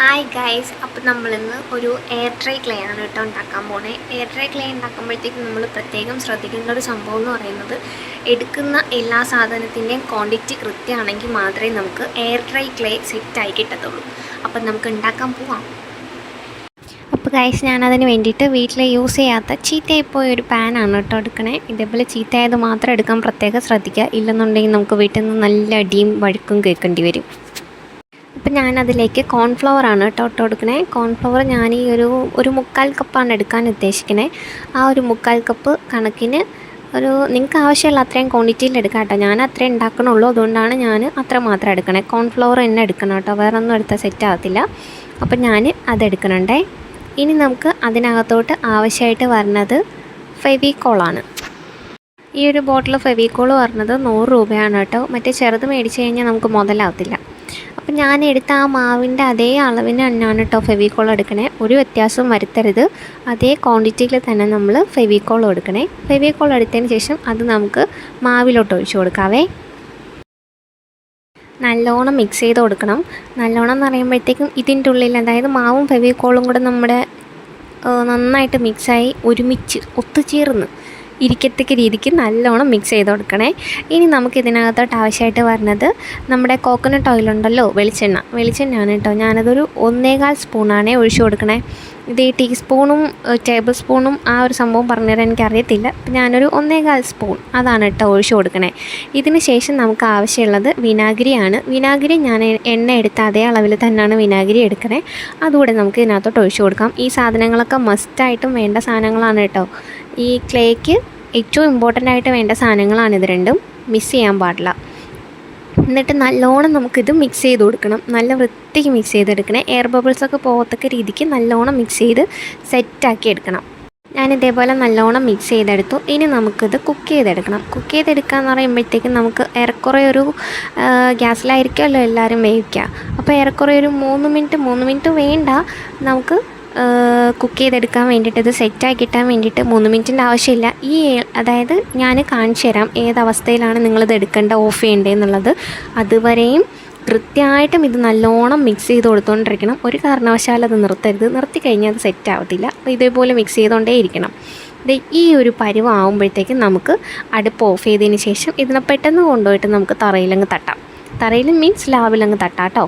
Hi guys, അപ്പോൾ നമ്മളിന്ന് ഒരു എയർ ഡ്രൈ ക്ലേ ആണ് കേട്ടോ ഉണ്ടാക്കാൻ പോണേ. എയർ ഡ്രൈ ക്ലേ ഉണ്ടാക്കുമ്പോഴത്തേക്കും നമ്മൾ പ്രത്യേകം ശ്രദ്ധിക്കേണ്ട ഒരു സംഭവം എന്ന് പറയുന്നത്, എടുക്കുന്ന എല്ലാ സാധനത്തിൻ്റെയും ക്വാണ്ടിറ്റി കൃത്യമാണെങ്കിൽ മാത്രമേ നമുക്ക് എയർ ഡ്രൈ ക്ലേ സെറ്റായി കിട്ടത്തുള്ളൂ. അപ്പം നമുക്ക് ഉണ്ടാക്കാൻ പോവാം. അപ്പോൾ ഗൈസ്, ഞാനതിന് വേണ്ടിയിട്ട് വീട്ടിൽ യൂസ് ചെയ്യാത്ത ചീത്തയായിപ്പോയ ഒരു പാനാണ് കേട്ടോ എടുക്കണേ. ഇതേപോലെ ചീത്തയായത് മാത്രം എടുക്കാൻ പ്രത്യേകം ശ്രദ്ധിക്കുക, ഇല്ലെന്നുണ്ടെങ്കിൽ നമുക്ക് വീട്ടിൽ നിന്ന് നല്ല അടിയും വഴുക്കും കേൾക്കേണ്ടി വരും. അപ്പം ഞാനതിലേക്ക് കോൺഫ്ലവറാണ് കേട്ടോ ഇട്ട് കൊടുക്കണേ. കോൺഫ്ലവർ ഞാൻ ഈ ഒരു 3/4 കപ്പാണ് എടുക്കാൻ ഉദ്ദേശിക്കണേ. ആ ഒരു 3/4 കപ്പ് കണക്കിന് നിങ്ങൾക്ക് ആവശ്യമുള്ള അത്രയും ക്വാണ്ടിറ്റിയിൽ എടുക്കാം കേട്ടോ. ഞാൻ അത്രയും ഉണ്ടാക്കണുള്ളൂ, അതുകൊണ്ടാണ് ഞാൻ അത്ര മാത്രം എടുക്കണേ. കോൺഫ്ലവർ തന്നെ എടുക്കണം കേട്ടോ, വേറെ ഒന്നും എടുത്താൽ സെറ്റ് ആകത്തില്ല. അപ്പം ഞാൻ അതെടുക്കണുണ്ടേ. ഇനി നമുക്ക് അതിനകത്തോട്ട് ആവശ്യമായിട്ട് വരുന്നത് ഫെവിക്കോളാണ്. ഈ ഒരു ബോട്ടിൽ ഫെവിക്കോൾ പറഞ്ഞത് 100 രൂപയാണ് കേട്ടോ. മറ്റേ ചെറുത് മേടിച്ച് കഴിഞ്ഞാൽ നമുക്ക് മുതലാവത്തില്ല. അപ്പം ഞാൻ എടുത്ത ആ മാവിൻ്റെ അതേ അളവിന് തന്നെയാണ് കേട്ടോ ഫെവിക്കോൾ എടുക്കണേ. ഒരു വ്യത്യാസവും വരുത്തരുത്. അതേ ക്വാണ്ടിറ്റിയിൽ തന്നെ നമ്മൾ ഫെവിക്കോൾ എടുക്കണേ. ഫെവിക്കോൾ എടുത്തതിന് ശേഷം അത് നമുക്ക് മാവിലോട്ട് ഒഴിച്ചു കൊടുക്കാവേ. നല്ലോണം മിക്സ് ചെയ്ത് കൊടുക്കണം. നല്ലോണം എന്ന് പറയുമ്പോഴത്തേക്കും ഇതിൻ്റെ ഉള്ളിൽ, അതായത് മാവും ഫെവിക്കോളും കൂടെ നമ്മുടെ നന്നായിട്ട് മിക്സായി ഒരുമിച്ച് ഒത്തുചേർന്ന് ഇരിക്കത്തക്ക രീതിക്ക് നല്ലോണം മിക്സ് ചെയ്ത് കൊടുക്കണേ. ഇനി നമുക്ക് ഇതിനകത്തോട്ട് ആവശ്യമായിട്ട് വരുന്നത് നമ്മുടെ കോക്കനട്ട് ഓയിലുണ്ടല്ലോ, വെളിച്ചെണ്ണയാണ് കേട്ടോ. ഞാനതൊരു 1.25 സ്പൂണാണേ ഒഴിച്ചു കൊടുക്കണേ. ഇത് ഈ ടീസ്പൂണും ടേബിൾ സ്പൂണും ആ ഒരു സംഭവം പറഞ്ഞുതരാൻ എനിക്കറിയത്തില്ല. ഞാനൊരു 1.25 സ്പൂൺ അതാണ് കേട്ടോ ഒഴിച്ചു കൊടുക്കണേ. ഇതിന് ശേഷം നമുക്ക് ആവശ്യമുള്ളത് വിനാഗിരിയാണ്. വിനാഗിരി ഞാൻ എണ്ണ എടുത്ത അതേ അളവിൽ തന്നെയാണ് വിനാഗിരി എടുക്കണേ. അതുകൂടെ നമുക്ക് ഇതിനകത്തോട്ട് ഒഴിച്ചു കൊടുക്കാം. ഈ സാധനങ്ങളൊക്കെ മസ്റ്റായിട്ടും വേണ്ട സാധനങ്ങളാണ് കേട്ടോ. ഈ ക്ലേക്ക് ഏറ്റവും ഇമ്പോർട്ടൻ്റ് ആയിട്ട് വേണ്ട സാധനങ്ങളാണിത് രണ്ടും, മിസ് ചെയ്യാൻ പാടില്ല. എന്നിട്ട് നല്ലോണം നമുക്കിത് മിക്സ് ചെയ്ത് കൊടുക്കണം. നല്ല വൃത്തിക്ക് മിക്സ് ചെയ്തെടുക്കണേ. എയർ ബബിൾസൊക്കെ പോകത്തക്ക രീതിക്ക് നല്ലോണം മിക്സ് ചെയ്ത് സെറ്റാക്കി എടുക്കണം. ഞാനിതേപോലെ നല്ലോണം മിക്സ് ചെയ്തെടുത്തു. ഇനി നമുക്കിത് കുക്ക് ചെയ്തെടുക്കണം. കുക്ക് ചെയ്തെടുക്കുക എന്ന് പറയുമ്പോഴത്തേക്കും നമുക്ക് ഏറെക്കുറെ ഒരു ഗ്യാസിലായിരിക്കുമല്ലോ എല്ലാവരും വേവിക്കുക. അപ്പോൾ ഏറെക്കുറെ ഒരു 3 മിനിറ്റ് വേണ്ട, നമുക്ക് കുക്ക് ചെയ്തെടുക്കാൻ വേണ്ടിയിട്ട്, ഇത് സെറ്റായി കിട്ടാൻ വേണ്ടിയിട്ട് 3 മിനിറ്റിൻ്റെ ആവശ്യമില്ല. അതായത് ഞാൻ കാണിച്ചു തരാം ഏതവസ്ഥയിലാണ് നിങ്ങളിത് ഓഫ് ചെയ്യേണ്ടതെന്നുള്ളത്. അതുവരെയും കൃത്യമായിട്ടും ഇത് നല്ലോണം മിക്സ് ചെയ്ത് കൊടുത്തുകൊണ്ടിരിക്കണം. ഒരു കാരണവശാലും അത് നിർത്തരുത്. നിർത്തി കഴിഞ്ഞാൽ അത് സെറ്റ് ആവത്തില്ല. അപ്പോൾ ഇതേപോലെ മിക്സ് ചെയ്തുകൊണ്ടേ ഇരിക്കണം. ഈ ഒരു പരുവം ആകുമ്പോഴത്തേക്കും നമുക്ക് അടുപ്പ് ഓഫ് ചെയ്തതിന് ശേഷം ഇതിനെ പെട്ടെന്ന് കൊണ്ടുപോയിട്ട് നമുക്ക് തറയിലങ്ങ് തട്ടാം. തറയിൽ മീൻസ് ലാവിലങ്ങ് തട്ടാം കേട്ടോ.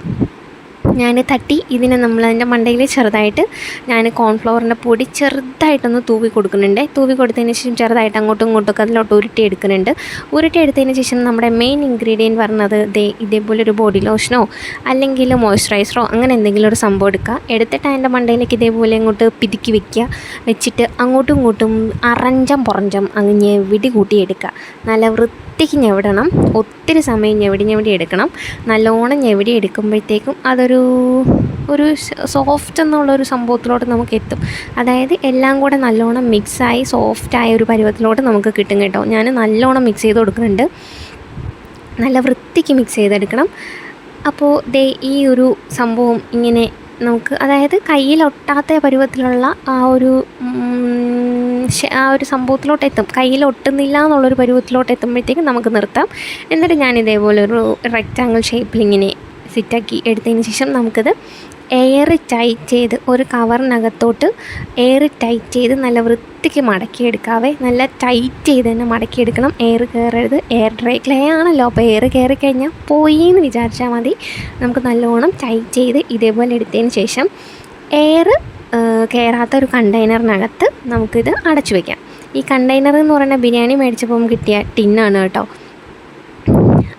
ഞാൻ തട്ടി ഇതിനെ നമ്മളതിൻ്റെ മണ്ടയിൽ ചെറുതായിട്ട് ഞാൻ കോൺഫ്ലവറിൻ്റെ പൊടി ചെറുതായിട്ടൊന്ന് തൂവി കൊടുക്കുന്നുണ്ട്. തൂവി കൊടുത്തതിന് ശേഷം ചെറുതായിട്ട് അങ്ങോട്ടും ഇങ്ങോട്ടൊക്കെ അതിലോട്ട് ഉരുട്ടിയെടുക്കുന്നുണ്ട്. ഉരുട്ടിയെടുത്തതിന് ശേഷം നമ്മുടെ മെയിൻ ഇൻഗ്രീഡിയൻറ്റ് പറഞ്ഞത് ഇതേപോലെ ഒരു ബോഡി ലോഷനോ അല്ലെങ്കിൽ മോയ്സ്ചറൈസറോ അങ്ങനെ എന്തെങ്കിലും ഒരു സംഭവം എടുക്കുക. എടുത്തിട്ട് അതിൻ്റെ മണ്ടയിലേക്ക് ഇതേപോലെ അങ്ങോട്ട് പിതുക്കി വെച്ചിട്ട് അങ്ങോട്ടും ഇങ്ങോട്ടും അറഞ്ചം പുറഞ്ചം അങ്ങ് ഞെവിടി കൂട്ടിയെടുക്കുക. നല്ല വൃത്തിക്ക് ഞെവിടണം. ഒത്തിരി സമയം ഞെവിടി എടുക്കണം. നല്ലോണം ഞെവിടി എടുക്കുമ്പോഴത്തേക്കും അതൊരു സോഫ്റ്റ് എന്നുള്ളൊരു സംഭവത്തിലോട്ട് നമുക്ക് എത്തും. അതായത് എല്ലാം കൂടെ നല്ലോണം മിക്സായി സോഫ്റ്റായ ഒരു പരുവത്തിലോട്ട് നമുക്ക് കിട്ടും കേട്ടോ. ഞാൻ നല്ലോണം മിക്സ് ചെയ്ത് കൊടുക്കുന്നുണ്ട്. നല്ല വൃത്തിക്ക് മിക്സ് ചെയ്തെടുക്കണം. അപ്പോൾ ഈ ഒരു സംഭവം ഇങ്ങനെ നമുക്ക്, അതായത് കയ്യിലൊട്ടാത്ത പരുവത്തിലുള്ള ആ ഒരു സംഭവത്തിലോട്ട് എത്തും. കയ്യിൽ ഒട്ടുന്നില്ല എന്നുള്ളൊരു പരുവത്തിലോട്ട് എത്തുമ്പോഴത്തേക്കും നമുക്ക് നിർത്താം. എന്നിട്ട് ഞാൻ ഇതേപോലെ ഒരു റെക്റ്റാങ്കിൾ ഷേപ്പിൽ ഇങ്ങനെ സെറ്റാക്കി എടുത്തതിന് ശേഷം നമുക്കിത് എയർ ടൈറ്റ് ചെയ്ത് ഒരു കവറിനകത്തോട്ട് എയർ ടൈറ്റ് ചെയ്ത് നല്ല വൃത്തിക്ക് മടക്കിയെടുക്കാവേ. നല്ല ടൈറ്റ് ചെയ്ത് തന്നെ മടക്കിയെടുക്കണം. എയർ കയറരുത്. എയർ ഡ്രൈ ക്ലേ ആണല്ലോ, അപ്പോൾ എയർ കയറിക്കഴിഞ്ഞാൽ പോയി എന്ന് വിചാരിച്ചാൽ മതി. നമുക്ക് നല്ലോണം ടൈറ്റ് ചെയ്ത് ഇതേപോലെ എടുത്തതിന് ശേഷം എയർ കയറാത്ത ഒരു കണ്ടെയ്നറിനകത്ത് നമുക്കിത് അടച്ചു വയ്ക്കാം. ഈ കണ്ടെയ്നർ എന്ന് പറയുന്നത് ബിരിയാണി മേടിച്ചപ്പോൾ കിട്ടിയ ടിന്നാണ് കേട്ടോ.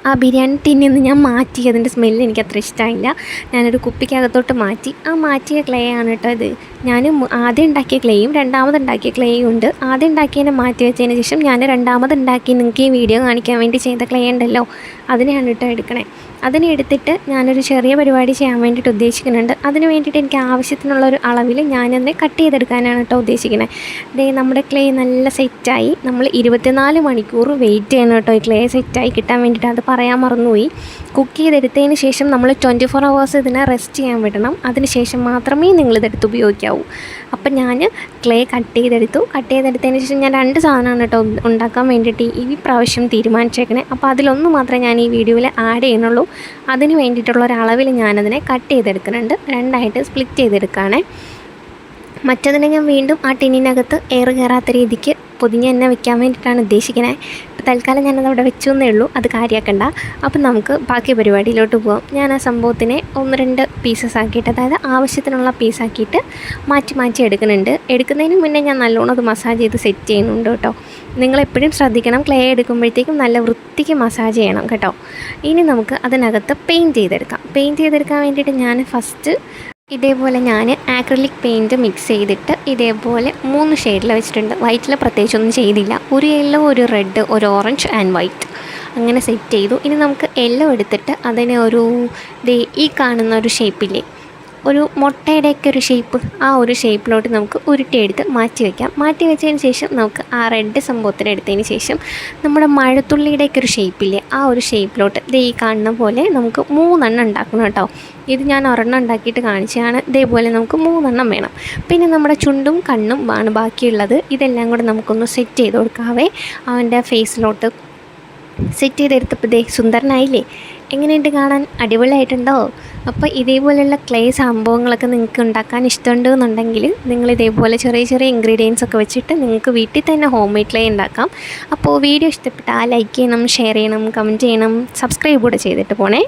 ആ ബിരിയാണി ടിന്നിൽ നിന്ന് ഞാൻ മാറ്റി. അതിൻ്റെ സ്മെല്ല് എനിക്ക് അത്ര ഇഷ്ടമായില്ല. ഞാനൊരു കുപ്പിക്കകത്തോട്ട് മാറ്റി. ആ മാറ്റിയ ക്ലേ ആണ് കേട്ടോ ഇത്. ഞാൻ ആദ്യം ഉണ്ടാക്കിയ ക്ലേയും രണ്ടാമത് ഉണ്ടാക്കിയ ക്ലേയും ഉണ്ട്. ആദ്യം ഉണ്ടാക്കിയതിനെ മാറ്റി വെച്ചതിന് ശേഷം ഞാൻ രണ്ടാമത് ഉണ്ടാക്കി നിങ്ങൾക്ക് ഈ വീഡിയോ കാണിക്കാൻ വേണ്ടി ചെയ്ത ക്ലേ ഉണ്ടല്ലോ, അതിനെയാണ് കേട്ടോ എടുക്കണേ. അതിനെ എടുത്തിട്ട് ഞാനൊരു ചെറിയ പരിപാടി ചെയ്യാൻ വേണ്ടിയിട്ട് ഉദ്ദേശിക്കുന്നുണ്ട്. അതിന് വേണ്ടിയിട്ട് എനിക്ക് ആവശ്യത്തിനുള്ളൊരു അളവിൽ ഞാനതിനെ കട്ട് ചെയ്തെടുക്കാനാണ് കേട്ടോ ഉദ്ദേശിക്കുന്നത്. നമ്മുടെ ക്ലേ നല്ല സെറ്റായി. നമ്മൾ 24 മണിക്കൂർ വെയിറ്റ് ചെയ്യണം കേട്ടോ ഈ ക്ലേ സെറ്റായി കിട്ടാൻ വേണ്ടിയിട്ട്. അത് പറയാൻ മറന്നുപോയി. കുക്ക് ചെയ്തെടുത്തതിന് ശേഷം നമ്മൾ 24 hours ഇതിനെ റെസ്റ്റ് ചെയ്യാൻ വിടണം. അതിന് ശേഷം മാത്രമേ നിങ്ങളിതെടുത്ത് ഉപയോഗിക്കാവൂ. അപ്പം ഞാൻ ക്ലേ കട്ട് ചെയ്തെടുത്തതിന് ശേഷം ഞാൻ 2 സാധനമാണ് കേട്ടോ ഉണ്ടാക്കാൻ വേണ്ടിയിട്ട് ഈ പ്രാവശ്യം തീരുമാനിച്ചേക്കണേ. അപ്പോൾ അതിലൊന്ന് മാത്രമേ ഞാൻ ഈ വീഡിയോയിൽ ആഡ് ചെയ്യുന്നുള്ളൂ. അതിന് വേണ്ടിയിട്ടുള്ള ഒരളവിൽ ഞാനതിനെ കട്ട് ചെയ്തെടുക്കുന്നുണ്ട്. 2ആയിട്ട് സ്പ്ലിറ്റ് ചെയ്തെടുക്കുകയാണേ. മറ്റതിനെ ഞാൻ വീണ്ടും ആ ടിന്നിനകത്ത് എയർ കയറാത്ത രീതിക്ക് പൊതിഞ്ഞ് തന്നെ വെക്കാൻ വേണ്ടിയിട്ടാണ് ഉദ്ദേശിക്കുന്നത്. ഇപ്പോൾ തൽക്കാലം ഞാനത് അവിടെ വെച്ചു എന്നേ ഉള്ളൂ, അത് കാര്യമാക്കണ്ട. അപ്പം നമുക്ക് ബാക്കി പരിപാടിയിലോട്ട് പോകാം. ഞാൻ ആ സംഭവത്തിനെ 1-2 പീസസ് ആക്കിയിട്ട്, അതായത് ആവശ്യത്തിനുള്ള പീസാക്കിയിട്ട് മാറ്റി എടുക്കുന്നുണ്ട്. എടുക്കുന്നതിന് മുന്നേ ഞാൻ നല്ലോണം അത് മസാജ് ചെയ്ത് സെറ്റ് ചെയ്യുന്നുണ്ട് കേട്ടോ. നിങ്ങളെപ്പോഴും ശ്രദ്ധിക്കണം, ക്ലേ എടുക്കുമ്പോഴത്തേക്കും നല്ല വൃത്തിക്ക് മസാജ് ചെയ്യണം കേട്ടോ. ഇനി നമുക്ക് അതിനകത്ത് പെയിൻറ്റ് ചെയ്തെടുക്കാൻ വേണ്ടിയിട്ട് ഞാൻ ഫസ്റ്റ് ഇതേപോലെ ഞാൻ ആക്രിലിക് പെയിൻറ്റ് മിക്സ് ചെയ്തിട്ട് ഇതേപോലെ 3 ഷെയ്ഡിൽ വെച്ചിട്ടുണ്ട്. വൈറ്റിൽ പ്രത്യേകിച്ചൊന്നും ചെയ്തില്ല. ഒരു യെല്ലോ, ഒരു റെഡ്, ഒരു ഓറഞ്ച് ആൻഡ് വൈറ്റ്, അങ്ങനെ സെറ്റ് ചെയ്തു. ഇനി നമുക്ക് യെല്ലോ എടുത്തിട്ട് അതിനെ ഈ കാണുന്ന ഒരു ഷേപ്പില്ലേ, ഒരു മുട്ടയുടെയൊക്കെ ഒരു ഷേപ്പ്, ആ ഒരു ഷേപ്പിലോട്ട് നമുക്ക് ഉരുട്ടിയെടുത്ത് മാറ്റി വെച്ചതിന് ശേഷം നമുക്ക് ആ റെഡ് സംഭവത്തിനെടുത്തതിന് ശേഷം നമ്മുടെ മഴത്തുള്ളിയുടെയൊക്കെ ഒരു ഷേപ്പില്ലേ, ആ ഒരു ഷേപ്പിലോട്ട് ഈ കാണുന്ന പോലെ നമുക്ക് 3 ഉണ്ടാക്കണം കേട്ടോ. ഇത് ഞാൻ 1 ഉണ്ടാക്കിയിട്ട് കാണിച്ചതാണ്. ഇതേപോലെ നമുക്ക് 3 വേണം. പിന്നെ നമ്മുടെ ചുണ്ടും കണ്ണും ആണ് ബാക്കിയുള്ളത്. ഇതെല്ലാം കൂടെ നമുക്കൊന്ന് സെറ്റ് ചെയ്ത് കൊടുക്കാവേ. അവൻ്റെ ഫേസിലോട്ട് സെറ്റ് ചെയ്തെടുത്തപ്പോൾ സുന്ദരനായില്ലേ? എങ്ങനെയുണ്ട് കാണാൻ? അടിപൊളിയായിട്ടുണ്ടോ? അപ്പോൾ ഇതേപോലെയുള്ള ക്ലേ സംഭവങ്ങളൊക്കെ നിങ്ങൾക്ക് ഉണ്ടാക്കാൻ ഇഷ്ടമുണ്ടെന്നുണ്ടെങ്കിൽ നിങ്ങൾ ഇതേപോലെ ചെറിയ ഇൻഗ്രീഡിയൻസ് ഒക്കെ വെച്ചിട്ട് നിങ്ങൾക്ക് വീട്ടിൽ തന്നെ ഹോം മെയ്ഡ് ക്ലേ ഉണ്ടാക്കാം. അപ്പോൾ വീഡിയോ ഇഷ്ടപ്പെട്ടാൽ ലൈക്ക് ചെയ്യണം, ഷെയർ ചെയ്യണം, കമൻറ്റ് ചെയ്യണം, സബ്സ്ക്രൈബ് കൂടെ ചെയ്തിട്ട് പോണേ.